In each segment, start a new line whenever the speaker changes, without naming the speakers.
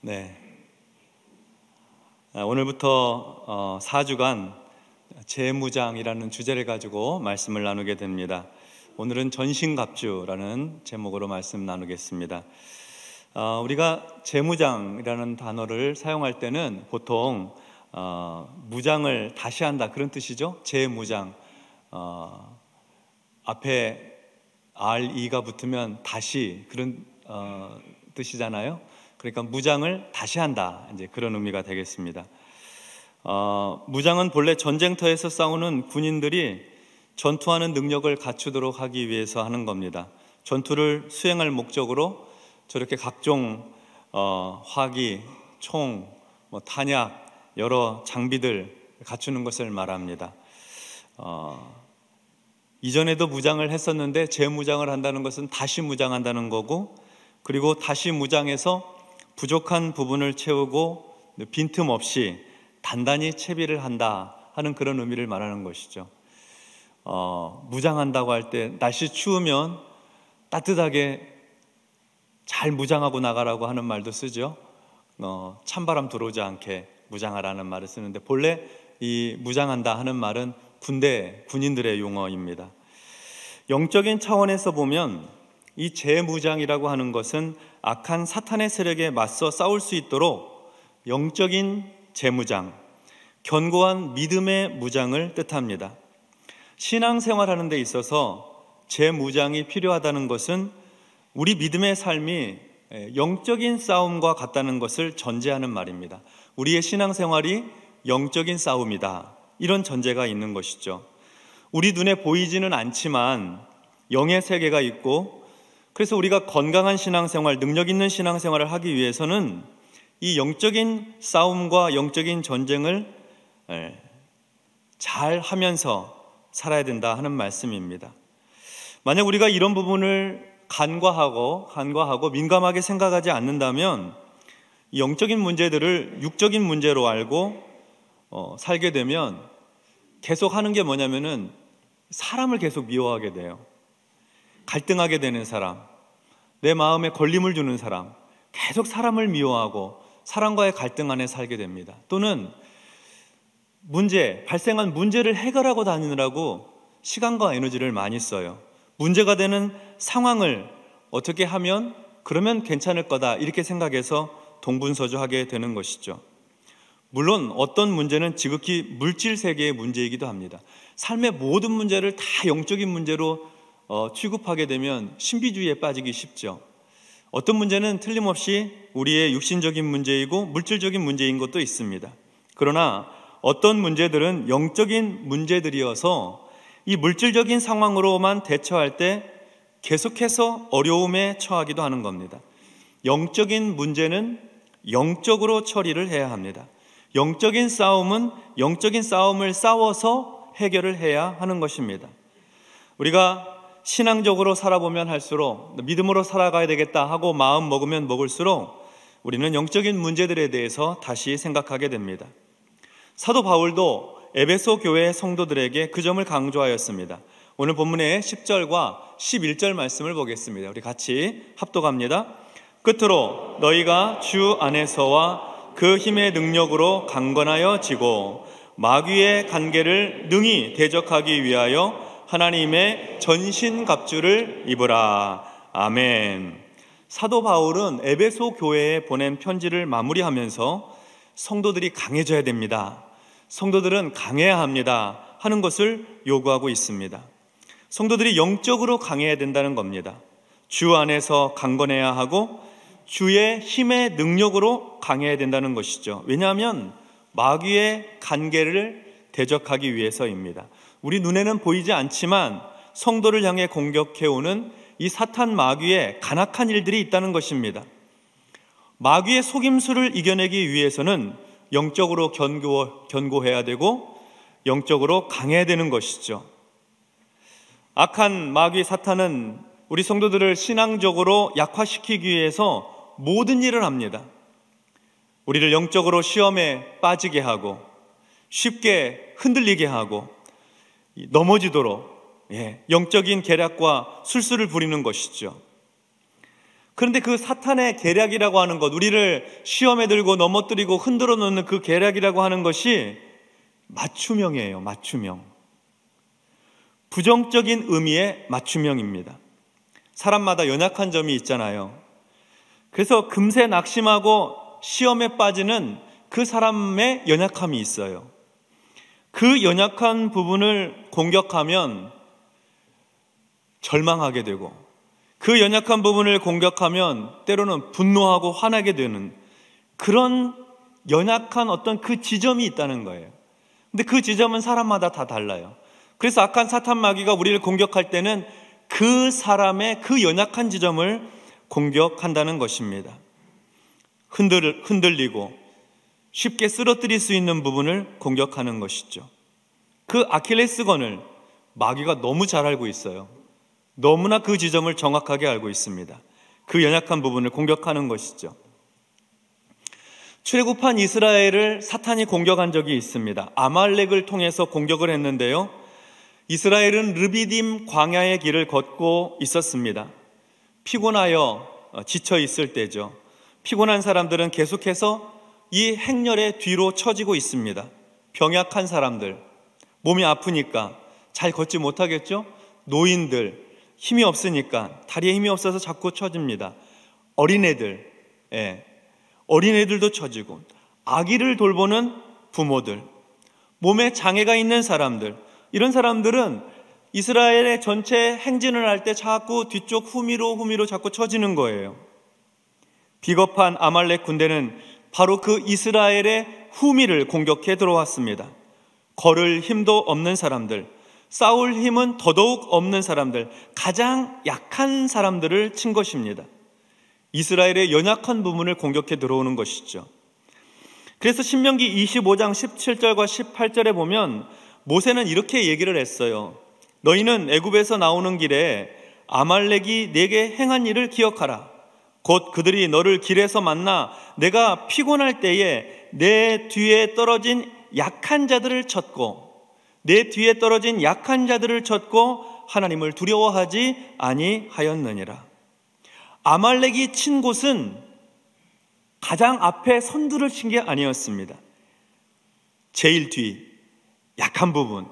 네. 오늘부터 4주간 재무장이라는 주제를 가지고 말씀을 나누게 됩니다. 오늘은 전신갑주라는 제목으로 말씀 나누겠습니다. 우리가 재무장이라는 단어를 사용할 때는 보통 무장을 다시 한다 그런 뜻이죠. 재무장. 앞에 RE가 붙으면 다시 그런 뜻이잖아요. 그러니까 무장을 다시 한다, 이제 그런 의미가 되겠습니다. 무장은 본래 전쟁터에서 싸우는 군인들이 전투하는 능력을 갖추도록 하기 위해서 하는 겁니다. 전투를 수행할 목적으로 저렇게 각종 화기, 총, 탄약, 여러 장비들 갖추는 것을 말합니다. 이전에도 무장을 했었는데 재무장을 한다는 것은 다시 무장한다는 거고, 그리고 다시 무장해서 부족한 부분을 채우고 빈틈없이 단단히 채비를 한다 하는 그런 의미를 말하는 것이죠. 무장한다고 할 때 날씨 추우면 따뜻하게 잘 무장하고 나가라고 하는 말도 쓰죠. 찬바람 들어오지 않게 무장하라는 말을 쓰는데, 본래 이 무장한다 하는 말은 군인들의 용어입니다. 영적인 차원에서 보면 이 재무장이라고 하는 것은 악한 사탄의 세력에 맞서 싸울 수 있도록 영적인 재무장, 견고한 믿음의 무장을 뜻합니다. 신앙생활하는 데 있어서 재무장이 필요하다는 것은 우리 믿음의 삶이 영적인 싸움과 같다는 것을 전제하는 말입니다. 우리의 신앙생활이 영적인 싸움이다, 이런 전제가 있는 것이죠. 우리 눈에 보이지는 않지만 영의 세계가 있고, 그래서 우리가 건강한 신앙생활, 능력 있는 신앙생활을 하기 위해서는 이 영적인 싸움과 영적인 전쟁을 잘 하면서 살아야 된다 하는 말씀입니다. 만약 우리가 이런 부분을 간과하고 민감하게 생각하지 않는다면 이 영적인 문제들을 육적인 문제로 알고 살게 되면 계속 하는 게 뭐냐면은 사람을 계속 미워하게 돼요. 갈등하게 되는 사람, 내 마음에 걸림을 주는 사람, 계속 사람을 미워하고 사람과의 갈등 안에 살게 됩니다. 또는 발생한 문제를 해결하고 다니느라고 시간과 에너지를 많이 써요. 문제가 되는 상황을 어떻게 하면 그러면 괜찮을 거다, 이렇게 생각해서 동분서주하게 되는 것이죠. 물론 어떤 문제는 지극히 물질 세계의 문제이기도 합니다. 삶의 모든 문제를 다 영적인 문제로 취급하게 되면 신비주의에 빠지기 쉽죠. 어떤 문제는 틀림없이 우리의 육신적인 문제이고 물질적인 문제인 것도 있습니다. 그러나 어떤 문제들은 영적인 문제들이어서 이 물질적인 상황으로만 대처할 때 계속해서 어려움에 처하기도 하는 겁니다. 영적인 문제는 영적으로 처리를 해야 합니다. 영적인 싸움은 영적인 싸움을 싸워서 해결을 해야 하는 것입니다. 우리가 신앙적으로 살아보면 할수록, 믿음으로 살아가야 되겠다 하고 마음 먹으면 먹을수록 우리는 영적인 문제들에 대해서 다시 생각하게 됩니다. 사도 바울도 에베소 교회 성도들에게 그 점을 강조하였습니다. 오늘 본문의 10절과 11절 말씀을 보겠습니다. 우리 같이 합독합니다. 끝으로 너희가 주 안에서와 그 힘의 능력으로 강건하여 지고 마귀의 간계를 능히 대적하기 위하여 하나님의 전신갑주를 입으라. 아멘. 사도 바울은 에베소 교회에 보낸 편지를 마무리하면서 성도들이 강해져야 됩니다, 성도들은 강해야 합니다 하는 것을 요구하고 있습니다. 성도들이 영적으로 강해야 된다는 겁니다. 주 안에서 강건해야 하고 주의 힘의 능력으로 강해야 된다는 것이죠. 왜냐하면 마귀의 간계를 대적하기 위해서입니다. 우리 눈에는 보이지 않지만 성도를 향해 공격해오는 이 사탄 마귀의 간악한 일들이 있다는 것입니다. 마귀의 속임수를 이겨내기 위해서는 영적으로 견고해야 되고 영적으로 강해야 되는 것이죠. 악한 마귀 사탄은 우리 성도들을 신앙적으로 약화시키기 위해서 모든 일을 합니다. 우리를 영적으로 시험에 빠지게 하고 쉽게 흔들리게 하고 넘어지도록 영적인 계략과 술수를 부리는 것이죠. 그런데 그 사탄의 계략이라고 하는 것, 우리를 시험에 들고 넘어뜨리고 흔들어 놓는 그 계략이라고 하는 것이 맞춤형이에요. 맞춤형. 부정적인 의미의 맞춤형입니다. 사람마다 연약한 점이 있잖아요. 그래서 금세 낙심하고 시험에 빠지는 그 사람의 연약함이 있어요. 그 연약한 부분을 공격하면 절망하게 되고, 그 연약한 부분을 공격하면 때로는 분노하고 화나게 되는 그런 연약한 어떤 그 지점이 있다는 거예요. 근데 그 지점은 사람마다 다 달라요. 그래서 악한 사탄 마귀가 우리를 공격할 때는 그 사람의 그 연약한 지점을 공격한다는 것입니다. 흔들리고 쉽게 쓰러뜨릴 수 있는 부분을 공격하는 것이죠. 그 아킬레스건을 마귀가 너무 잘 알고 있어요. 너무나 그 지점을 정확하게 알고 있습니다. 그 연약한 부분을 공격하는 것이죠. 출애굽한 이스라엘을 사탄이 공격한 적이 있습니다. 아말렉을 통해서 공격을 했는데요, 이스라엘은 르비딤 광야의 길을 걷고 있었습니다. 피곤하여 지쳐 있을 때죠. 피곤한 사람들은 계속해서 이 행렬의 뒤로 처지고 있습니다. 병약한 사람들, 몸이 아프니까 잘 걷지 못하겠죠? 노인들, 힘이 없으니까, 다리에 힘이 없어서 자꾸 처집니다. 어린애들, 어린애들도 처지고, 아기를 돌보는 부모들, 몸에 장애가 있는 사람들, 이런 사람들은 이스라엘의 전체 행진을 할 때 자꾸 뒤쪽 후미로 자꾸 처지는 거예요. 비겁한 아말렉 군대는 바로 그 이스라엘의 후미를 공격해 들어왔습니다. 걸을 힘도 없는 사람들, 싸울 힘은 더더욱 없는 사람들, 가장 약한 사람들을 친 것입니다. 이스라엘의 연약한 부분을 공격해 들어오는 것이죠. 그래서 신명기 25장 17절과 18절에 보면 모세는 이렇게 얘기를 했어요. 너희는 애굽에서 나오는 길에 아말렉이 내게 행한 일을 기억하라. 곧 그들이 너를 길에서 만나 내가 피곤할 때에 내 뒤에 떨어진 약한 자들을 쳤고, 내 뒤에 떨어진 약한 자들을 쳤고 하나님을 두려워하지 아니하였느니라. 아말렉이 친 곳은 가장 앞에 선두를 친 게 아니었습니다. 제일 뒤, 약한 부분,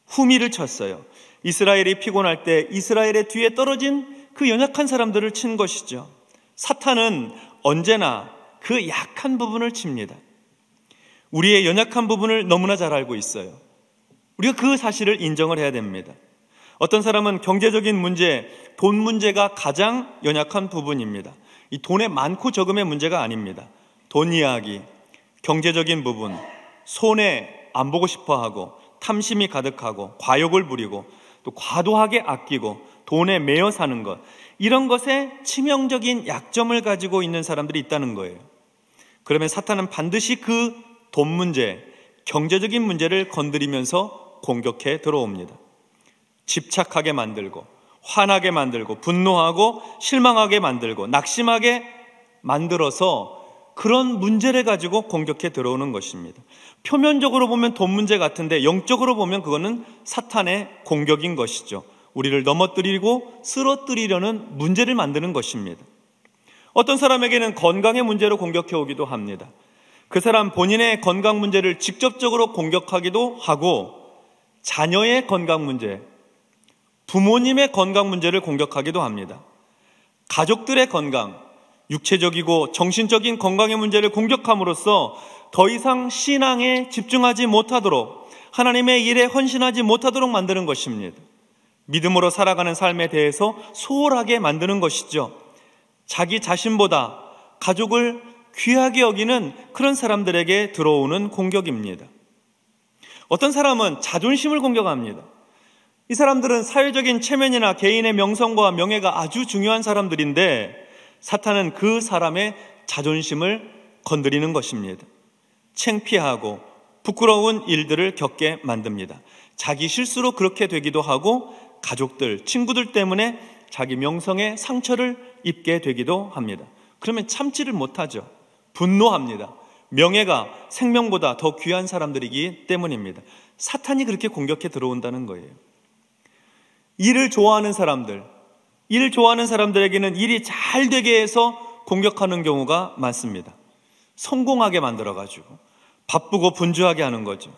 후미를 쳤어요. 이스라엘이 피곤할 때 이스라엘의 뒤에 떨어진 그 연약한 사람들을 친 것이죠. 사탄은 언제나 그 약한 부분을 칩니다. 우리의 연약한 부분을 너무나 잘 알고 있어요. 우리가 그 사실을 인정을 해야 됩니다. 어떤 사람은 경제적인 문제, 돈 문제가 가장 연약한 부분입니다. 이 돈의 많고 적음의 문제가 아닙니다. 돈 이야기, 경제적인 부분, 손해 안 보고 싶어하고 탐심이 가득하고 과욕을 부리고 또 과도하게 아끼고 돈에 매여 사는 것, 이런 것에 치명적인 약점을 가지고 있는 사람들이 있다는 거예요. 그러면 사탄은 반드시 그 돈 문제, 경제적인 문제를 건드리면서 공격해 들어옵니다. 집착하게 만들고, 화나게 만들고, 분노하고, 실망하게 만들고, 낙심하게 만들어서 그런 문제를 가지고 공격해 들어오는 것입니다. 표면적으로 보면 돈 문제 같은데 영적으로 보면 그거는 사탄의 공격인 것이죠. 우리를 넘어뜨리고 쓰러뜨리려는 문제를 만드는 것입니다. 어떤 사람에게는 건강의 문제로 공격해 오기도 합니다. 그 사람 본인의 건강 문제를 직접적으로 공격하기도 하고, 자녀의 건강 문제, 부모님의 건강 문제를 공격하기도 합니다. 가족들의 건강, 육체적이고 정신적인 건강의 문제를 공격함으로써 더 이상 신앙에 집중하지 못하도록, 하나님의 일에 헌신하지 못하도록 만드는 것입니다. 믿음으로 살아가는 삶에 대해서 소홀하게 만드는 것이죠. 자기 자신보다 가족을 귀하게 여기는 그런 사람들에게 들어오는 공격입니다. 어떤 사람은 자존심을 공격합니다. 이 사람들은 사회적인 체면이나 개인의 명성과 명예가 아주 중요한 사람들인데 사탄은 그 사람의 자존심을 건드리는 것입니다. 창피하고 부끄러운 일들을 겪게 만듭니다. 자기 실수로 그렇게 되기도 하고, 가족들, 친구들 때문에 자기 명성에 상처를 입게 되기도 합니다. 그러면 참지를 못하죠. 분노합니다. 명예가 생명보다 더 귀한 사람들이기 때문입니다. 사탄이 그렇게 공격해 들어온다는 거예요. 일을 좋아하는 사람들, 일 좋아하는 사람들에게는 일이 잘 되게 해서 공격하는 경우가 많습니다. 성공하게 만들어가지고 바쁘고 분주하게 하는 거죠.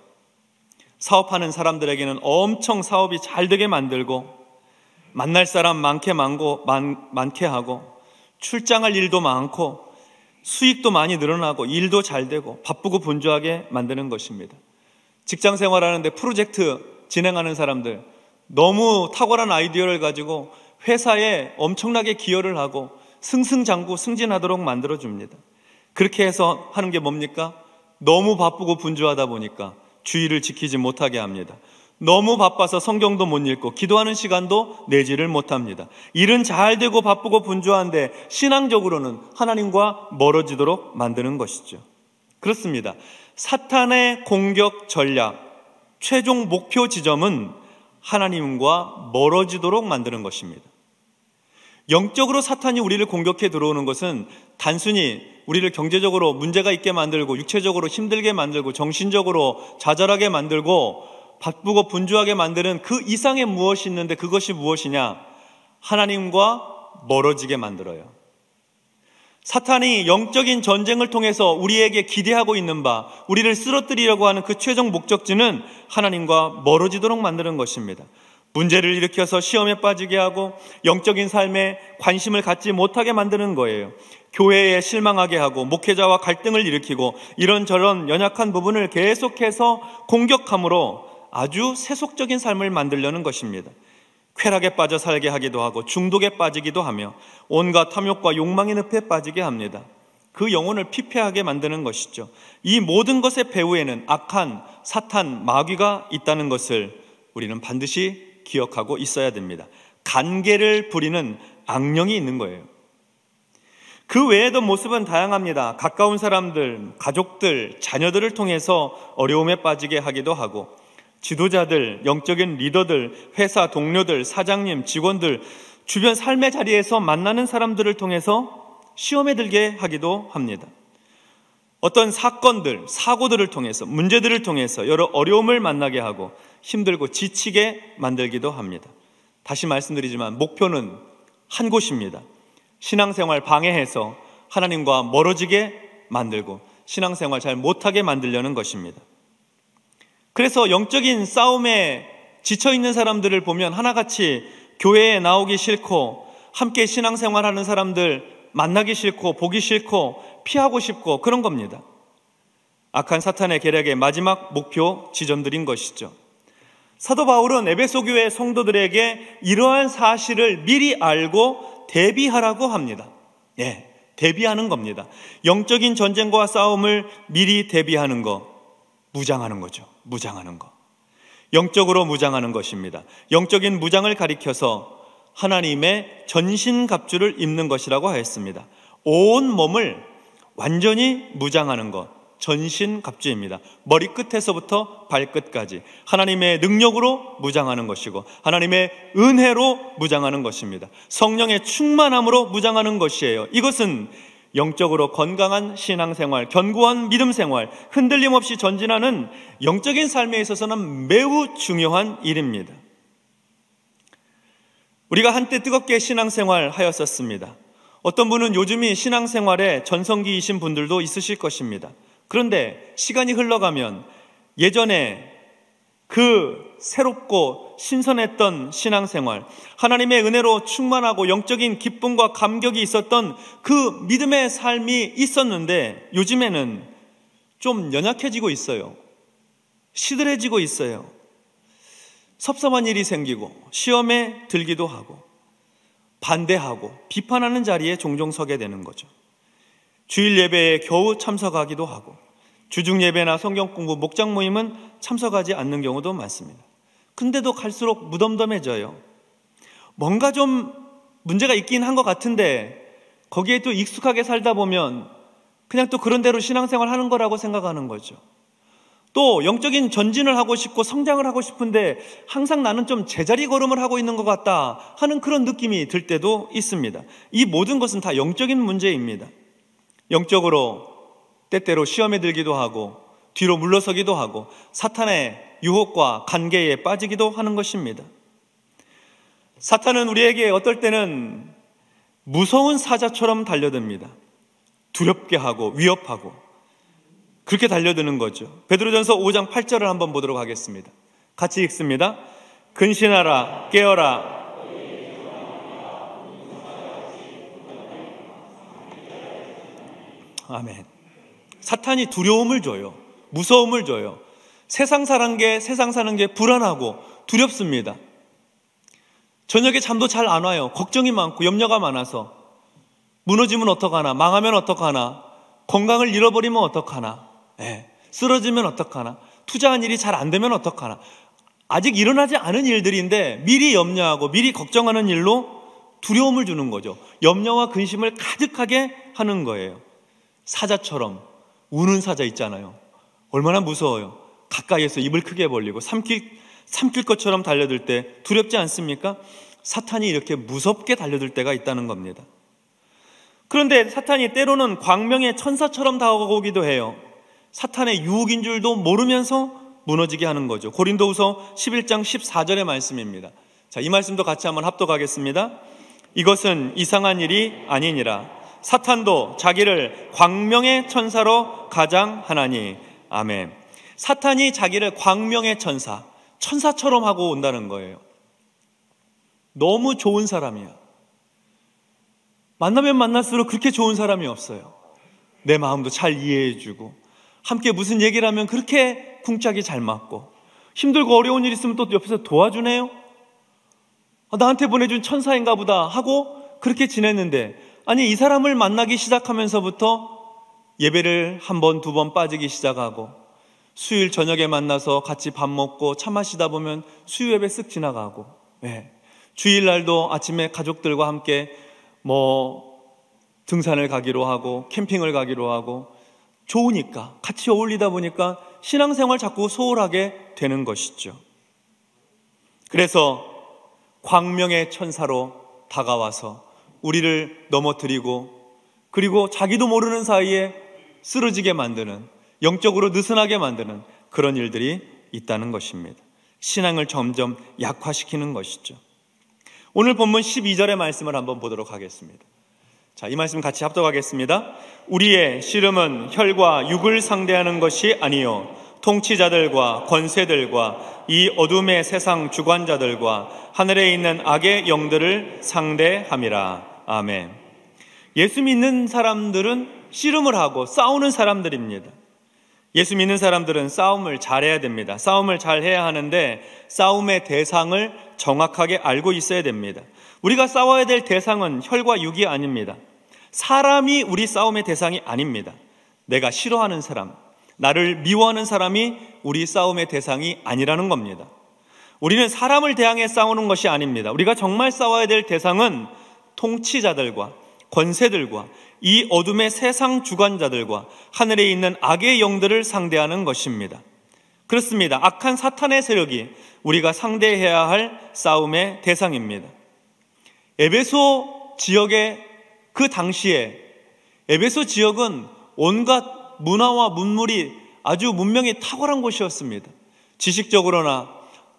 사업하는 사람들에게는 엄청 사업이 잘 되게 만들고, 만날 사람 많게 하고, 출장할 일도 많고, 수익도 많이 늘어나고, 일도 잘 되고, 바쁘고 분주하게 만드는 것입니다. 직장 생활하는데 프로젝트 진행하는 사람들, 너무 탁월한 아이디어를 가지고 회사에 엄청나게 기여를 하고 승승장구 승진하도록 만들어줍니다. 그렇게 해서 하는 게 뭡니까? 너무 바쁘고 분주하다 보니까 주의를 지키지 못하게 합니다. 너무 바빠서 성경도 못 읽고 기도하는 시간도 내지를 못합니다. 일은 잘 되고 바쁘고 분주한데 신앙적으로는 하나님과 멀어지도록 만드는 것이죠. 그렇습니다. 사탄의 공격 전략, 최종 목표 지점은 하나님과 멀어지도록 만드는 것입니다. 영적으로 사탄이 우리를 공격해 들어오는 것은 단순히 우리를 경제적으로 문제가 있게 만들고, 육체적으로 힘들게 만들고, 정신적으로 좌절하게 만들고, 바쁘고 분주하게 만드는 그 이상의 무엇이 있는데, 그것이 무엇이냐? 하나님과 멀어지게 만들어요. 사탄이 영적인 전쟁을 통해서 우리에게 기대하고 있는 바, 우리를 쓰러뜨리려고 하는 그 최종 목적지는 하나님과 멀어지도록 만드는 것입니다. 문제를 일으켜서 시험에 빠지게 하고 영적인 삶에 관심을 갖지 못하게 만드는 거예요. 교회에 실망하게 하고 목회자와 갈등을 일으키고 이런저런 연약한 부분을 계속해서 공격함으로 아주 세속적인 삶을 만들려는 것입니다. 쾌락에 빠져 살게 하기도 하고 중독에 빠지기도 하며 온갖 탐욕과 욕망의 늪에 빠지게 합니다. 그 영혼을 피폐하게 만드는 것이죠. 이 모든 것의 배후에는 악한 사탄, 마귀가 있다는 것을 우리는 반드시 기억하고 있어야 됩니다. 간계를 부리는 악령이 있는 거예요. 그 외에도 모습은 다양합니다. 가까운 사람들, 가족들, 자녀들을 통해서 어려움에 빠지게 하기도 하고, 지도자들, 영적인 리더들, 회사 동료들, 사장님, 직원들, 주변 삶의 자리에서 만나는 사람들을 통해서 시험에 들게 하기도 합니다. 어떤 사건들, 사고들을 통해서, 문제들을 통해서 여러 어려움을 만나게 하고 힘들고 지치게 만들기도 합니다. 다시 말씀드리지만 목표는 한 곳입니다. 신앙생활 방해해서 하나님과 멀어지게 만들고 신앙생활 잘 못하게 만들려는 것입니다. 그래서 영적인 싸움에 지쳐있는 사람들을 보면 하나같이 교회에 나오기 싫고 함께 신앙생활하는 사람들 만나기 싫고 보기 싫고 피하고 싶고 그런 겁니다. 악한 사탄의 계략의 마지막 목표 지점들인 것이죠. 사도 바울은 에베소 교회 성도들에게 이러한 사실을 미리 알고 대비하라고 합니다. 대비하는 겁니다. 영적인 전쟁과 싸움을 미리 대비하는 거, 무장하는 거죠. 무장하는 거. 영적으로 무장하는 것입니다. 영적인 무장을 가리켜서 하나님의 전신갑주를 입는 것이라고 하였습니다. 온 몸을 완전히 무장하는 것, 전신갑주입니다. 머리끝에서부터 발끝까지 하나님의 능력으로 무장하는 것이고 하나님의 은혜로 무장하는 것입니다. 성령의 충만함으로 무장하는 것이에요. 이것은 영적으로 건강한 신앙생활, 견고한 믿음생활, 흔들림 없이 전진하는 영적인 삶에 있어서는 매우 중요한 일입니다. 우리가 한때 뜨겁게 신앙생활 하였었습니다. 어떤 분은 요즘이 신앙생활의 전성기이신 분들도 있으실 것입니다. 그런데 시간이 흘러가면 예전에 그 새롭고 신선했던 신앙생활, 하나님의 은혜로 충만하고 영적인 기쁨과 감격이 있었던 그 믿음의 삶이 있었는데 요즘에는 좀 연약해지고 있어요. 시들해지고 있어요. 섭섭한 일이 생기고 시험에 들기도 하고 반대하고 비판하는 자리에 종종 서게 되는 거죠. 주일 예배에 겨우 참석하기도 하고 주중 예배나 성경 공부, 목장 모임은 참석하지 않는 경우도 많습니다. 근데도 갈수록 무덤덤해져요. 뭔가 좀 문제가 있긴 한 것 같은데 거기에 또 익숙하게 살다 보면 그냥 또 그런 대로 신앙생활 하는 거라고 생각하는 거죠. 또 영적인 전진을 하고 싶고 성장을 하고 싶은데 항상 나는 좀 제자리 걸음을 하고 있는 것 같다 하는 그런 느낌이 들 때도 있습니다. 이 모든 것은 다 영적인 문제입니다. 영적으로 때때로 시험에 들기도 하고 뒤로 물러서기도 하고 사탄의 유혹과 관계에 빠지기도 하는 것입니다. 사탄은 우리에게 어떨 때는 무서운 사자처럼 달려듭니다. 두렵게 하고 위협하고 그렇게 달려드는 거죠. 베드로전서 5장 8절을 한번 보도록 하겠습니다. 같이 읽습니다. 근신하라, 깨어라. 아멘. 사탄이 두려움을 줘요. 무서움을 줘요. 세상 사는 게 불안하고 두렵습니다. 저녁에 잠도 잘 안 와요. 걱정이 많고 염려가 많아서 무너지면 어떡하나, 망하면 어떡하나, 건강을 잃어버리면 어떡하나, 쓰러지면 어떡하나, 투자한 일이 잘 안 되면 어떡하나. 아직 일어나지 않은 일들인데 미리 염려하고 미리 걱정하는 일로 두려움을 주는 거죠. 염려와 근심을 가득하게 하는 거예요. 사자처럼, 우는 사자 있잖아요. 얼마나 무서워요. 가까이에서 입을 크게 벌리고 삼킬 것처럼 달려들 때 두렵지 않습니까? 사탄이 이렇게 무섭게 달려들 때가 있다는 겁니다. 그런데 사탄이 때로는 광명의 천사처럼 다가오기도 해요. 사탄의 유혹인 줄도 모르면서 무너지게 하는 거죠. 고린도후서 11장 14절의 말씀입니다. 자, 이 말씀도 같이 한번 합독하겠습니다. 이것은 이상한 일이 아니니라. 사탄도 자기를 광명의 천사로 가장하나니. 아멘. 사탄이 자기를 광명의 천사처럼 하고 온다는 거예요. 너무 좋은 사람이야. 만나면 만날수록 그렇게 좋은 사람이 없어요. 내 마음도 잘 이해해주고 함께 무슨 얘기를 하면 그렇게 쿵짝이 잘 맞고 힘들고 어려운 일 있으면 또 옆에서 도와주네요. 나한테 보내준 천사인가 보다 하고 그렇게 지냈는데, 아니 이 사람을 만나기 시작하면서부터 예배를 한 번, 두 번 빠지기 시작하고 수요일 저녁에 만나서 같이 밥 먹고 차 마시다 보면 수요 예배 쓱 지나가고, 주일날도 아침에 가족들과 함께 등산을 가기로 하고 캠핑을 가기로 하고 좋으니까 같이 어울리다 보니까 신앙생활 자꾸 소홀하게 되는 것이죠. 그래서 광명의 천사로 다가와서 우리를 넘어뜨리고 그리고 자기도 모르는 사이에 쓰러지게 만드는, 영적으로 느슨하게 만드는 그런 일들이 있다는 것입니다. 신앙을 점점 약화시키는 것이죠. 오늘 본문 12절의 말씀을 한번 보도록 하겠습니다. 자, 이 말씀 같이 합독하겠습니다. 우리의 씨름은 혈과 육을 상대하는 것이 아니요 통치자들과 권세들과 이 어둠의 세상 주관자들과 하늘에 있는 악의 영들을 상대함이라. 아멘. 예수 믿는 사람들은 씨름을 하고 싸우는 사람들입니다. 예수 믿는 사람들은 싸움을 잘해야 됩니다. 싸움을 잘해야 하는데 싸움의 대상을 정확하게 알고 있어야 됩니다. 우리가 싸워야 될 대상은 혈과 육이 아닙니다. 사람이 우리 싸움의 대상이 아닙니다. 내가 싫어하는 사람, 나를 미워하는 사람이 우리 싸움의 대상이 아니라는 겁니다. 우리는 사람을 대항해 싸우는 것이 아닙니다. 우리가 정말 싸워야 될 대상은 통치자들과 권세들과 이 어둠의 세상 주관자들과 하늘에 있는 악의 영들을 상대하는 것입니다. 그렇습니다. 악한 사탄의 세력이 우리가 상대해야 할 싸움의 대상입니다. 에베소 지역의 그 당시에 에베소 지역은 온갖 문화와 문물이 아주 문명이 탁월한 곳이었습니다. 지식적으로나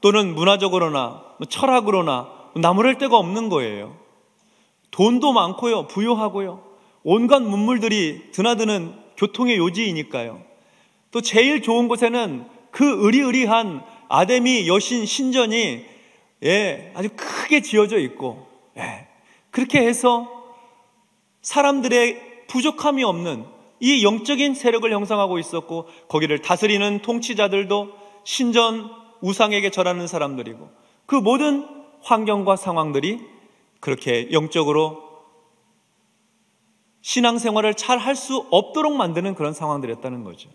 또는 문화적으로나 철학으로나 나무랄 데가 없는 거예요. 돈도 많고요, 부유하고요, 온갖 문물들이 드나드는 교통의 요지이니까요. 또 제일 좋은 곳에는 그 으리으리한 아데미 여신 신전이 아주 크게 지어져 있고, 그렇게 해서 사람들의 부족함이 없는 이 영적인 세력을 형성하고 있었고, 거기를 다스리는 통치자들도 신전 우상에게 절하는 사람들이고, 그 모든 환경과 상황들이 그렇게 영적으로 신앙생활을 잘 할 수 없도록 만드는 그런 상황들이었다는 거죠.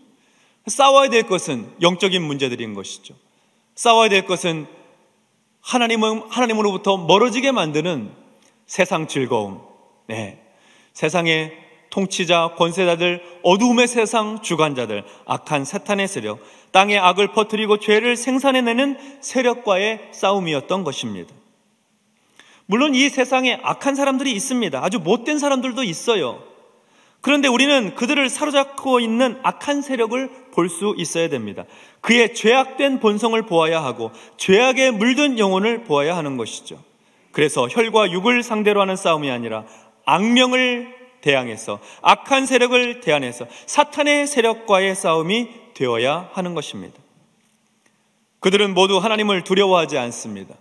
싸워야 될 것은 영적인 문제들인 것이죠. 싸워야 될 것은 하나님으로부터 멀어지게 만드는 세상 즐거움, 세상의 통치자, 권세자들, 어두움의 세상 주관자들, 악한 사탄의 세력, 땅의 악을 퍼뜨리고 죄를 생산해내는 세력과의 싸움이었던 것입니다. 물론 이 세상에 악한 사람들이 있습니다. 아주 못된 사람들도 있어요. 그런데 우리는 그들을 사로잡고 있는 악한 세력을 볼 수 있어야 됩니다. 그의 죄악된 본성을 보아야 하고 죄악에 물든 영혼을 보아야 하는 것이죠. 그래서 혈과 육을 상대로 하는 싸움이 아니라 악령을 대항해서, 악한 세력을 대항해서 사탄의 세력과의 싸움이 되어야 하는 것입니다. 그들은 모두 하나님을 두려워하지 않습니다.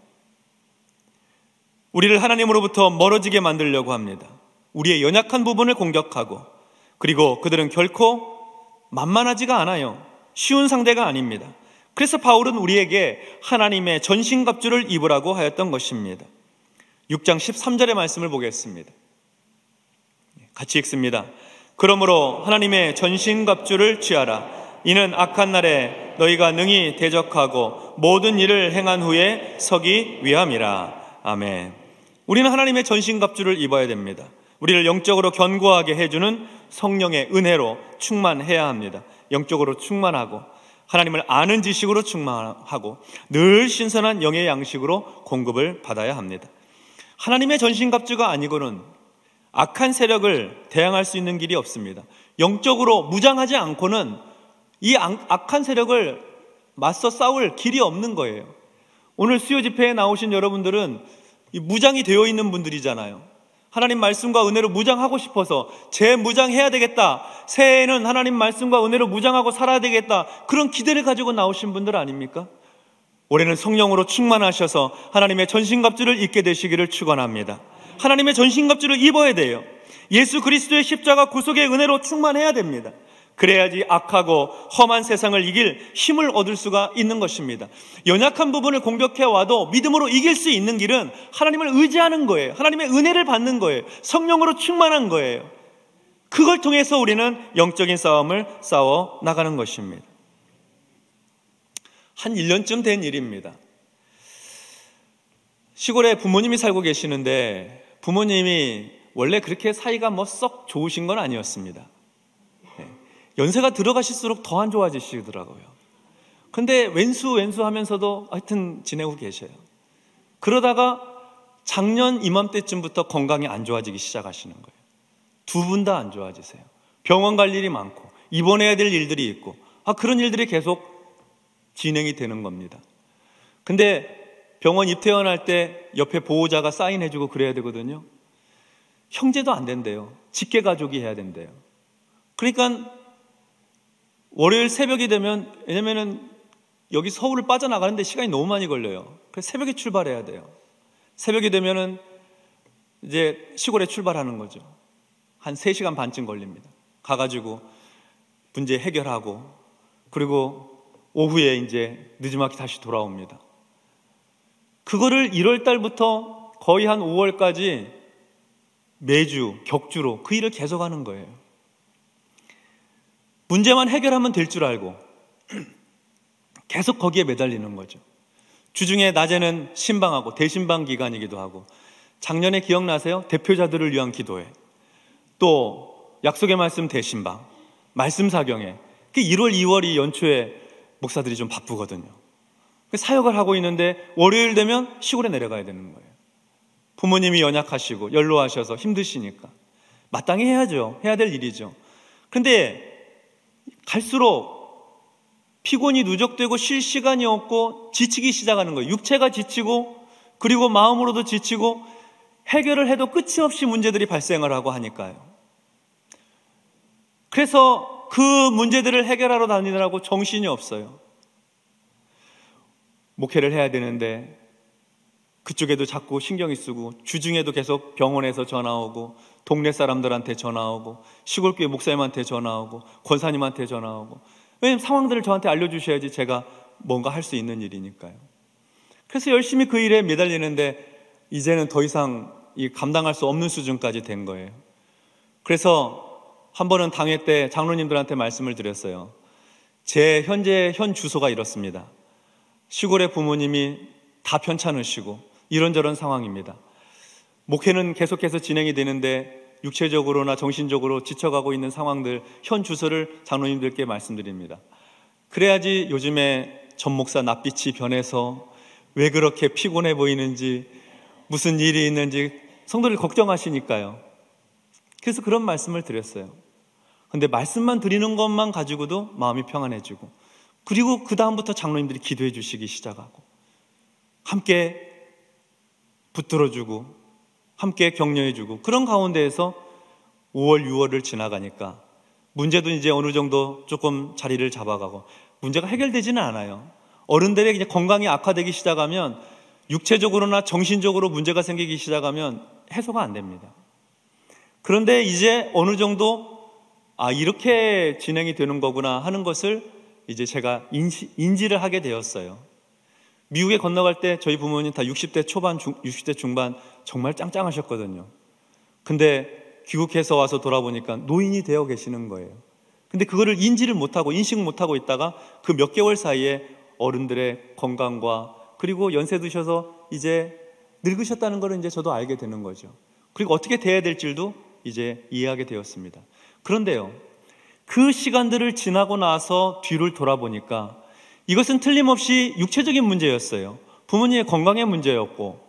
우리를 하나님으로부터 멀어지게 만들려고 합니다. 우리의 연약한 부분을 공격하고, 그리고 그들은 결코 만만하지가 않아요. 쉬운 상대가 아닙니다. 그래서 바울은 우리에게 하나님의 전신갑주를 입으라고 하였던 것입니다. 6장 13절의 말씀을 보겠습니다. 같이 읽습니다. 그러므로 하나님의 전신갑주를 취하라. 이는 악한 날에 너희가 능히 대적하고 모든 일을 행한 후에 서기 위함이라. 아멘. 우리는 하나님의 전신갑주를 입어야 됩니다. 우리를 영적으로 견고하게 해주는 성령의 은혜로 충만해야 합니다. 영적으로 충만하고 하나님을 아는 지식으로 충만하고 늘 신선한 영의 양식으로 공급을 받아야 합니다. 하나님의 전신갑주가 아니고는 악한 세력을 대항할 수 있는 길이 없습니다. 영적으로 무장하지 않고는 이 악한 세력을 맞서 싸울 길이 없는 거예요. 오늘 수요 집회에 나오신 여러분들은 무장이 되어 있는 분들이잖아요. 하나님 말씀과 은혜로 무장하고 싶어서 재무장해야 되겠다, 새해에는 하나님 말씀과 은혜로 무장하고 살아야 되겠다, 그런 기대를 가지고 나오신 분들 아닙니까? 올해는 성령으로 충만하셔서 하나님의 전신갑주를 입게 되시기를 축원합니다. 하나님의 전신갑주를 입어야 돼요. 예수 그리스도의 십자가 구속의 은혜로 충만해야 됩니다. 그래야지 악하고 험한 세상을 이길 힘을 얻을 수가 있는 것입니다. 연약한 부분을 공격해 와도 믿음으로 이길 수 있는 길은 하나님을 의지하는 거예요. 하나님의 은혜를 받는 거예요. 성령으로 충만한 거예요. 그걸 통해서 우리는 영적인 싸움을 싸워 나가는 것입니다. 한 1년쯤 된 일입니다. 시골에 부모님이 살고 계시는데 부모님이 원래 그렇게 사이가 썩 좋으신 건 아니었습니다. 연세가 들어가실수록 더 안 좋아지시더라고요. 근데 왼수 하면서도 하여튼 지내고 계셔요. 그러다가 작년 이맘때쯤부터 건강이 안 좋아지기 시작하시는 거예요. 두 분 다 안 좋아지세요. 병원 갈 일이 많고 입원해야 될 일들이 있고 그런 일들이 계속 진행이 되는 겁니다. 근데 병원 입퇴원할 때 옆에 보호자가 사인해주고 그래야 되거든요. 형제도 안 된대요. 직계가족이 해야 된대요. 그러니까 월요일 새벽이 되면, 왜냐면은 여기 서울을 빠져나가는데 시간이 너무 많이 걸려요. 그래서 새벽에 출발해야 돼요. 새벽이 되면은 이제 시골에 출발하는 거죠. 한 3시간 반쯤 걸립니다. 가가지고 문제 해결하고, 그리고 오후에 이제 늦지막히 다시 돌아옵니다. 그거를 1월 달부터 거의 한 5월까지 매주 격주로 그 일을 계속하는 거예요. 문제만 해결하면 될 줄 알고 계속 거기에 매달리는 거죠. 주중에 낮에는 신방하고 대신방 기간이기도 하고, 작년에 기억나세요? 대표자들을 위한 기도회, 또 약속의 말씀 대신방, 말씀 사경회. 1월, 2월이 연초에 목사들이 좀 바쁘거든요. 사역을 하고 있는데 월요일 되면 시골에 내려가야 되는 거예요. 부모님이 연약하시고 연로하셔서 힘드시니까 마땅히 해야죠. 해야 될 일이죠. 그런데 갈수록 피곤이 누적되고 쉴 시간이 없고 지치기 시작하는 거예요. 육체가 지치고, 그리고 마음으로도 지치고, 해결을 해도 끝이 없이 문제들이 발생을 하고 하니까요. 그래서 그 문제들을 해결하러 다니느라고 정신이 없어요. 목회를 해야 되는데 그쪽에도 자꾸 신경이 쓰고, 주중에도 계속 병원에서 전화 오고, 동네 사람들한테 전화 오고, 시골교회 목사님한테 전화 오고, 권사님한테 전화 오고. 왜냐하면 상황들을 저한테 알려주셔야지 제가 뭔가 할 수 있는 일이니까요. 그래서 열심히 그 일에 매달리는데 이제는 더 이상 감당할 수 없는 수준까지 된 거예요. 그래서 한 번은 당회 때 장로님들한테 말씀을 드렸어요. 제 현 주소가 이렇습니다. 시골의 부모님이 다 편찮으시고 이런저런 상황입니다. 목회는 계속해서 진행이 되는데 육체적으로나 정신적으로 지쳐가고 있는 상황들, 현 주소를 장로님들께 말씀드립니다. 그래야지 요즘에 전 목사 낯빛이 변해서 왜 그렇게 피곤해 보이는지, 무슨 일이 있는지 성도들 걱정하시니까요. 그래서 그런 말씀을 드렸어요. 근데 말씀만 드리는 것만 가지고도 마음이 평안해지고, 그리고 그 다음부터 장로님들이 기도해 주시기 시작하고, 함께 붙들어주고 함께 격려해주고 그런 가운데에서 5월, 6월을 지나가니까 문제도 이제 어느 정도 조금 자리를 잡아가고 문제가 해결되지는 않아요. 어른들의 이제 건강이 악화되기 시작하면 육체적으로나 정신적으로 문제가 생기기 시작하면 해소가 안 됩니다. 그런데 이제 어느 정도 이렇게 진행이 되는 거구나 하는 것을 이제 제가 인지를 하게 되었어요. 미국에 건너갈 때 저희 부모님 다 60대 초반, 60대 중반 정말 짱짱하셨거든요. 근데 귀국해서 와서 돌아보니까 노인이 되어 계시는 거예요. 근데 그거를 인지를 못하고 인식 못하고 있다가 그 몇 개월 사이에 어른들의 건강과 그리고 연세 드셔서 이제 늙으셨다는 걸 이제 저도 알게 되는 거죠. 그리고 어떻게 돼야 될지도 이제 이해하게 되었습니다. 그런데요, 그 시간들을 지나고 나서 뒤를 돌아보니까 이것은 틀림없이 육체적인 문제였어요. 부모님의 건강의 문제였고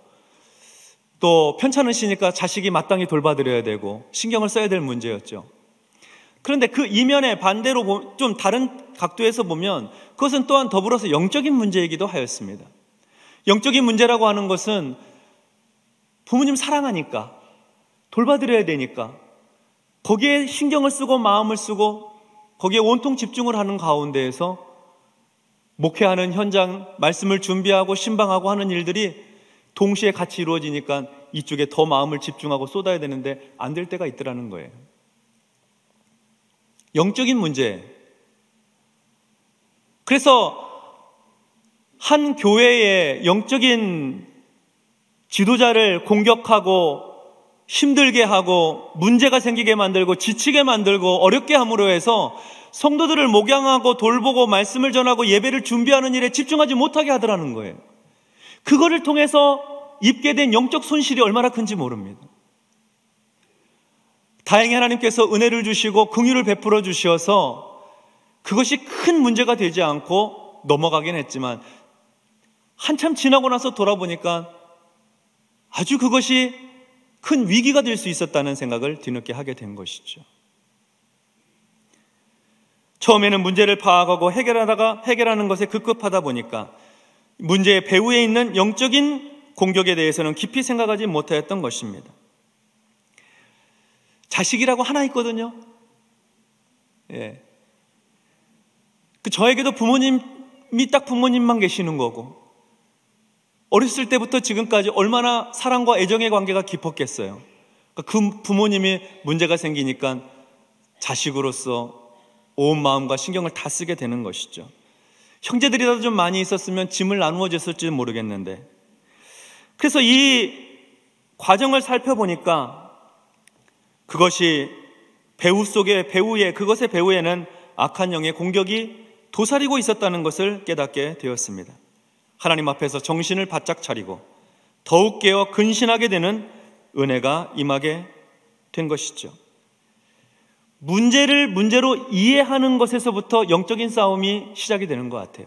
또 편찮으시니까 자식이 마땅히 돌봐드려야 되고 신경을 써야 될 문제였죠. 그런데 그 이면에 반대로 좀 다른 각도에서 보면 그것은 또한 더불어서 영적인 문제이기도 하였습니다. 영적인 문제라고 하는 것은 부모님 사랑하니까 돌봐드려야 되니까 거기에 신경을 쓰고 마음을 쓰고 거기에 온통 집중을 하는 가운데에서 목회하는 현장, 말씀을 준비하고 신방하고 하는 일들이 동시에 같이 이루어지니까 이쪽에 더 마음을 집중하고 쏟아야 되는데 안 될 때가 있더라는 거예요. 영적인 문제. 그래서 한 교회의 영적인 지도자를 공격하고 힘들게 하고 문제가 생기게 만들고 지치게 만들고 어렵게 함으로 해서 성도들을 목양하고 돌보고 말씀을 전하고 예배를 준비하는 일에 집중하지 못하게 하더라는 거예요. 그거를 통해서 입게 된 영적 손실이 얼마나 큰지 모릅니다. 다행히 하나님께서 은혜를 주시고 긍휼을 베풀어 주셔서 그것이 큰 문제가 되지 않고 넘어가긴 했지만 한참 지나고 나서 돌아보니까 아주 그것이 큰 위기가 될 수 있었다는 생각을 뒤늦게 하게 된 것이죠. 처음에는 문제를 파악하고 해결하는 것에 급급하다 보니까 문제의 배후에 있는 영적인 공격에 대해서는 깊이 생각하지 못하였던 것입니다. 자식이라고 하나 있거든요. 예. 저에게도 부모님이 딱 부모님만 계시는 거고 어렸을 때부터 지금까지 얼마나 사랑과 애정의 관계가 깊었겠어요. 그 부모님이 문제가 생기니까 자식으로서 온 마음과 신경을 다 쓰게 되는 것이죠. 형제들이라도 좀 많이 있었으면 짐을 나누어 줬을지 모르겠는데 그래서 이 과정을 살펴보니까 그것이 그것의 배후에는 악한 영의 공격이 도사리고 있었다는 것을 깨닫게 되었습니다. 하나님 앞에서 정신을 바짝 차리고 더욱 깨어 근신하게 되는 은혜가 임하게 된 것이죠. 문제를 문제로 이해하는 것에서부터 영적인 싸움이 시작이 되는 것 같아요.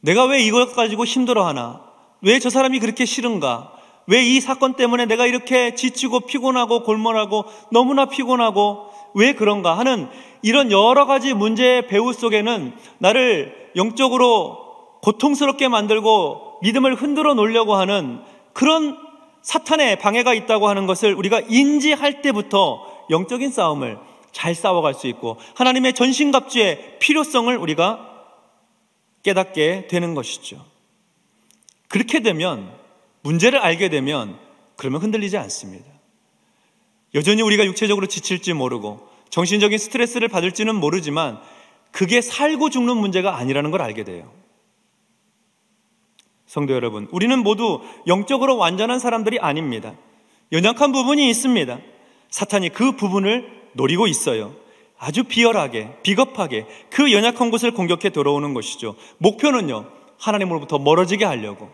내가 왜 이것 가지고 힘들어하나? 왜 저 사람이 그렇게 싫은가? 왜 이 사건 때문에 내가 이렇게 지치고 피곤하고 골몰하고 너무나 피곤하고 왜 그런가 하는 이런 여러 가지 문제의 배후 속에는 나를 영적으로 고통스럽게 만들고 믿음을 흔들어 놓으려고 하는 그런 사탄의 방해가 있다고 하는 것을 우리가 인지할 때부터 영적인 싸움을 잘 싸워갈 수 있고 하나님의 전신갑주의 필요성을 우리가 깨닫게 되는 것이죠. 그렇게 되면 문제를 알게 되면 그러면 흔들리지 않습니다. 여전히 우리가 육체적으로 지칠지 모르고 정신적인 스트레스를 받을지는 모르지만 그게 살고 죽는 문제가 아니라는 걸 알게 돼요. 성도 여러분, 우리는 모두 영적으로 완전한 사람들이 아닙니다. 연약한 부분이 있습니다. 사탄이 그 부분을 노리고 있어요. 아주 비열하게, 비겁하게 그 연약한 곳을 공격해 들어오는 것이죠. 목표는요, 하나님으로부터 멀어지게 하려고,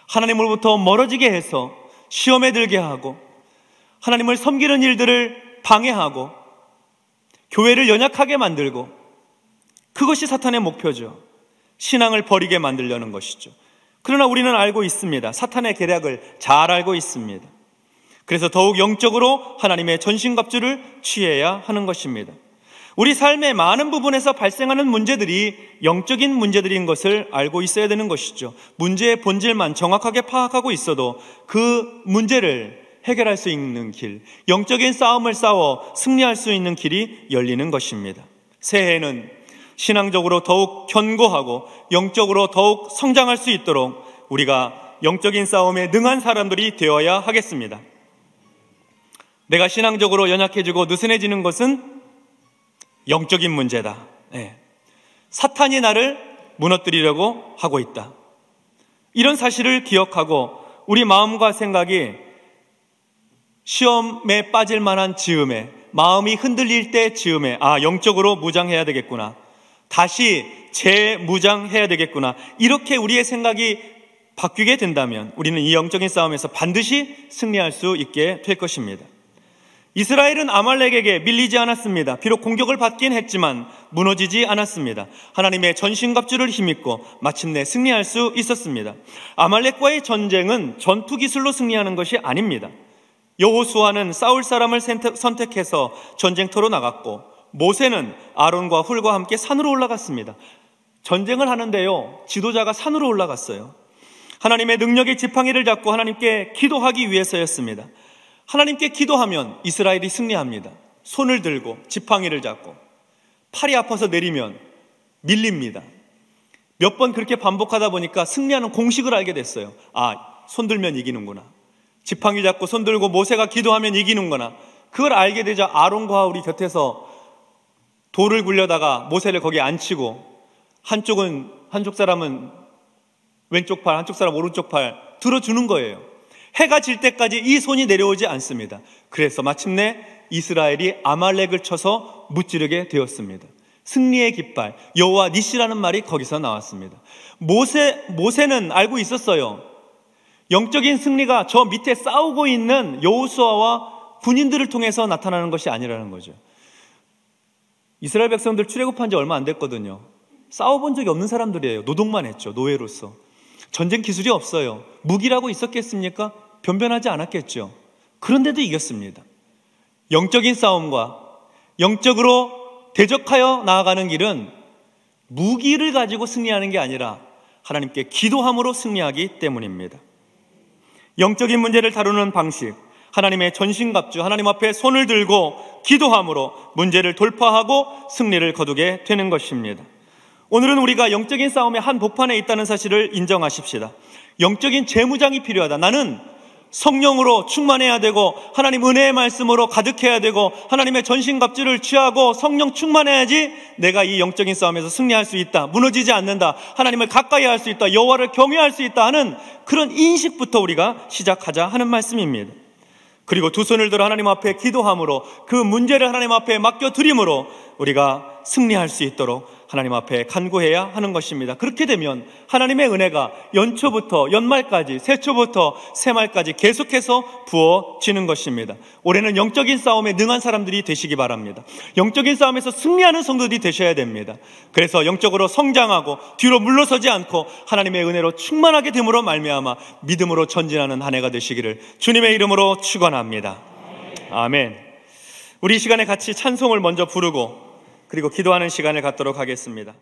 하나님으로부터 멀어지게 해서 시험에 들게 하고 하나님을 섬기는 일들을 방해하고 교회를 연약하게 만들고, 그것이 사탄의 목표죠. 신앙을 버리게 만들려는 것이죠. 그러나 우리는 알고 있습니다. 사탄의 계략을 잘 알고 있습니다. 그래서 더욱 영적으로 하나님의 전신갑주를 취해야 하는 것입니다. 우리 삶의 많은 부분에서 발생하는 문제들이 영적인 문제들인 것을 알고 있어야 되는 것이죠. 문제의 본질만 정확하게 파악하고 있어도 그 문제를 해결할 수 있는 길, 영적인 싸움을 싸워 승리할 수 있는 길이 열리는 것입니다. 새해에는 신앙적으로 더욱 견고하고 영적으로 더욱 성장할 수 있도록 우리가 영적인 싸움에 능한 사람들이 되어야 하겠습니다. 내가 신앙적으로 연약해지고 느슨해지는 것은 영적인 문제다. 사탄이 나를 무너뜨리려고 하고 있다. 이런 사실을 기억하고 우리 마음과 생각이 시험에 빠질 만한 즈음에, 마음이 흔들릴 때 즈음에 영적으로 무장해야 되겠구나, 다시 재무장해야 되겠구나, 이렇게 우리의 생각이 바뀌게 된다면 우리는 이 영적인 싸움에서 반드시 승리할 수 있게 될 것입니다. 이스라엘은 아말렉에게 밀리지 않았습니다. 비록 공격을 받긴 했지만 무너지지 않았습니다. 하나님의 전신갑주를 힘입고 마침내 승리할 수 있었습니다. 아말렉과의 전쟁은 전투 기술로 승리하는 것이 아닙니다. 여호수아는 싸울 사람을 선택해서 전쟁터로 나갔고, 모세는 아론과 훌과 함께 산으로 올라갔습니다. 전쟁을 하는데요, 지도자가 산으로 올라갔어요. 하나님의 능력의 지팡이를 잡고 하나님께 기도하기 위해서였습니다. 하나님께 기도하면 이스라엘이 승리합니다. 손을 들고 지팡이를 잡고 팔이 아파서 내리면 밀립니다. 몇 번 그렇게 반복하다 보니까 승리하는 공식을 알게 됐어요. 손 들면 이기는구나, 지팡이 잡고 손 들고 모세가 기도하면 이기는구나. 그걸 알게 되자 아론과 우리 곁에서 돌을 굴려다가 모세를 거기에 앉히고, 한쪽 사람은 왼쪽 팔, 한쪽 사람 오른쪽 팔 들어주는 거예요. 해가 질 때까지 이 손이 내려오지 않습니다. 그래서 마침내 이스라엘이 아말렉을 쳐서 무찌르게 되었습니다. 승리의 깃발, 여호와 니시라는 말이 거기서 나왔습니다. 모세는 알고 있었어요. 영적인 승리가 저 밑에 싸우고 있는 여호수아와 군인들을 통해서 나타나는 것이 아니라는 거죠. 이스라엘 백성들 출애굽한 지 얼마 안 됐거든요. 싸워본 적이 없는 사람들이에요. 노동만 했죠. 노예로서. 전쟁 기술이 없어요. 무기라고 있었겠습니까? 변변하지 않았겠죠. 그런데도 이겼습니다. 영적인 싸움과 영적으로 대적하여 나아가는 길은 무기를 가지고 승리하는 게 아니라 하나님께 기도함으로 승리하기 때문입니다. 영적인 문제를 다루는 방식, 하나님의 전신갑주, 하나님 앞에 손을 들고 기도함으로 문제를 돌파하고 승리를 거두게 되는 것입니다. 오늘은 우리가 영적인 싸움의 한 복판에 있다는 사실을 인정하십시다. 영적인 재무장이 필요하다. 나는 성령으로 충만해야 되고 하나님 은혜의 말씀으로 가득해야 되고 하나님의 전신갑주를 취하고 성령 충만해야지 내가 이 영적인 싸움에서 승리할 수 있다, 무너지지 않는다, 하나님을 가까이 할 수 있다, 여호와를 경외할 수 있다 하는 그런 인식부터 우리가 시작하자 하는 말씀입니다. 그리고 두 손을 들어 하나님 앞에 기도함으로 그 문제를 하나님 앞에 맡겨드림으로 우리가 승리할 수 있도록 하나님 앞에 간구해야 하는 것입니다. 그렇게 되면 하나님의 은혜가 연초부터 연말까지, 새초부터 새말까지 계속해서 부어지는 것입니다. 올해는 영적인 싸움에 능한 사람들이 되시기 바랍니다. 영적인 싸움에서 승리하는 성도들이 되셔야 됩니다. 그래서 영적으로 성장하고 뒤로 물러서지 않고 하나님의 은혜로 충만하게 됨으로 말미암아 믿음으로 전진하는 한 해가 되시기를 주님의 이름으로 축원합니다. 아멘. 우리 이 시간에 같이 찬송을 먼저 부르고 그리고 기도하는 시간을 갖도록 하겠습니다.